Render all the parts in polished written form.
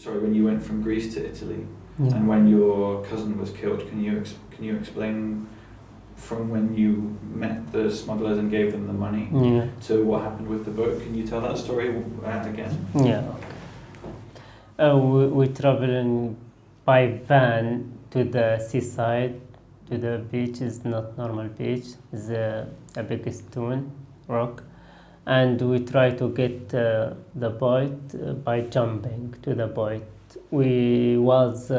Sorry, when you went from Greece to Italy, Yeah. and when your cousin was killed, can you explain from when you met the smugglers and gave them the money Yeah. to what happened with the boat? Can you tell that story again? Yeah. We traveling by van to the seaside, to the beach. Is not normal beach. It's a big stone rock, and we try to get the boat by jumping to the boat. We was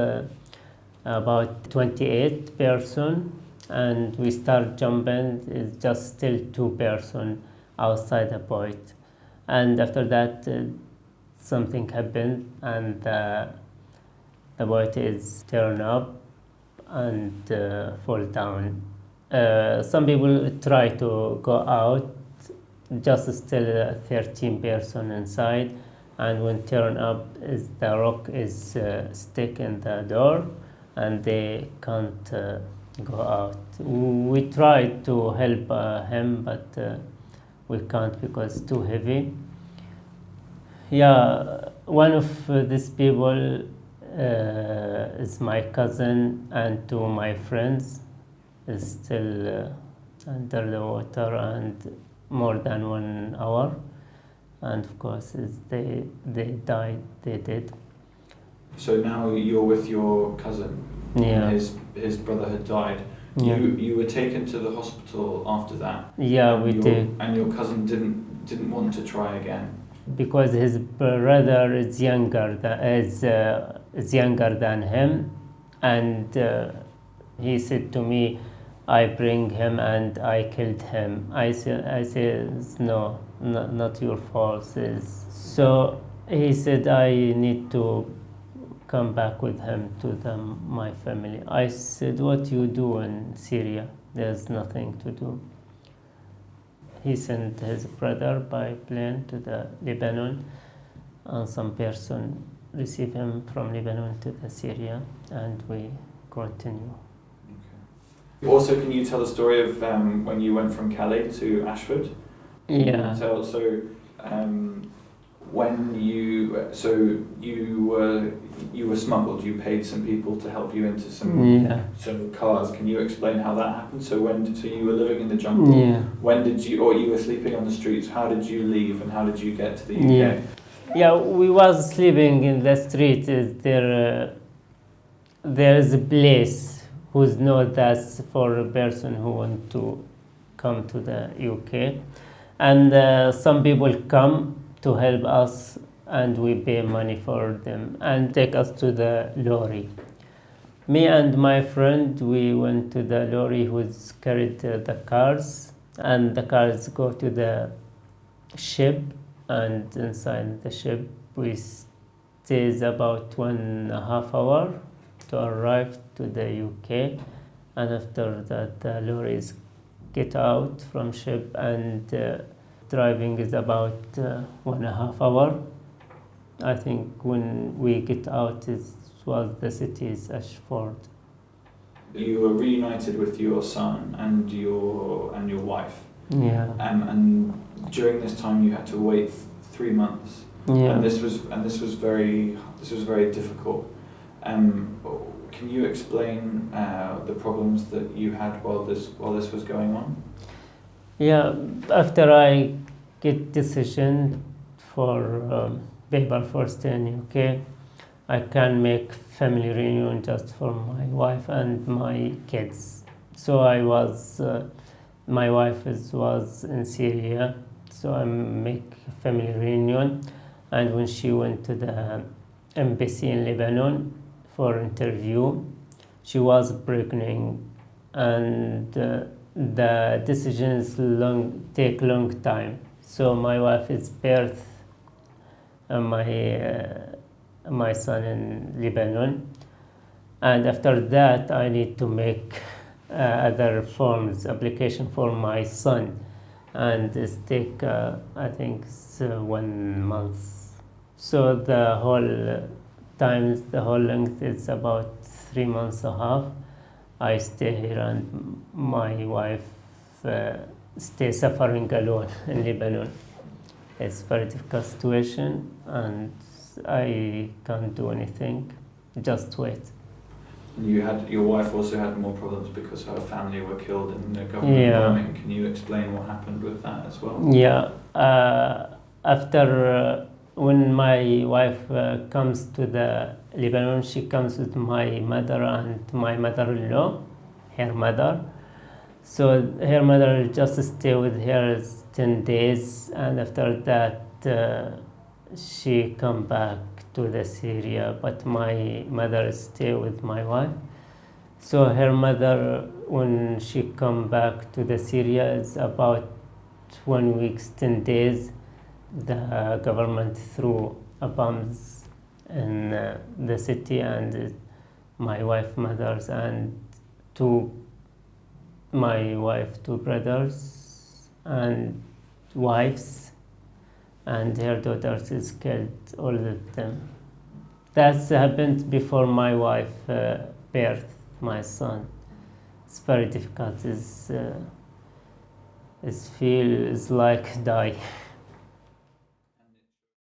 about 28 person, and we start jumping. It's just still 2 person outside the boat, and after that something happened, and the boat is turned up and fall down. Some people try to go out, just still 13 person inside, and when turn up, is the rock is stick in the door, and they can't go out. We tried to help him, but we can't because it's too heavy. Yeah, one of these people is my cousin, and 2 of my friends is still under the water and more than 1 hour, and of course they died, they did. So now you're with your cousin. Yeah. His brother had died. Yeah. You were taken to the hospital after that. Yeah, we did. And your cousin didn't want to try again. Because his brother is younger than him, and he said to me, I bring him and I killed him. I said no, not your fault. So he said I need to come back with him to my family. I said, what you do in Syria? There's nothing to do. He sent his brother by plane to the Lebanon, and some person received him from Lebanon to the Syria, and we continue. Okay. Also, can you tell the story of when you went from Calais to Ashford? Yeah. When you were smuggled, you paid some people to help you into some cars. Can you explain how that happened? So you were living in the jungle. Yeah. When did you, or you were sleeping on the streets? How did you leave, and how did you get to the UK? Yeah, we was sleeping in the street. There is a place who's known that's for a person who want to come to the UK, and some people come to help us, and we pay money for them and take us to the lorry. Me and my friend, we went to the lorry who's carried the cars, and the cars go to the ship, and inside the ship we stays about 1.5 hours to arrive to the UK, and after that the lorries get out from ship, and driving is about 1.5 hours. I think when we get out, it was the city is Ashford. You were reunited with your son and your wife. Yeah. And during this time, you had to wait 3 months. Yeah. And this was very difficult. Can you explain the problems that you had while this was going on? Yeah. After I get decision for paper for stay in UK, I can make family reunion just for my wife and my kids. So my wife was in Syria, so I make family reunion. And when she went to the embassy in Lebanon for interview, she was pregnant, and the decisions take long time. So my wife is birth my son in Lebanon, and after that I need to make other forms application for my son, and it take I think 1 month. So the whole length is about 3.5 months. I stay here, and my wife stay suffering alone in Lebanon. It's very difficult situation, and I can't do anything. Just wait. Your wife also had more problems because her family were killed in the government bombing. Can you explain what happened with that as well? Yeah. After when my wife comes to the Lebanon, she comes with my mother and my mother-in-law, her mother. So her mother just stay with her 10 days, and after that she come back to the Syria, but my mother stay with my wife. So her mother, when she come back to the Syria, is about 1 week, 10 days. The government threw bombs in the city, and my wife mothers and my wife two brothers and wives and her daughters is killed, all of them. That's happened before my wife birthed my son. It's very difficult. It's like die.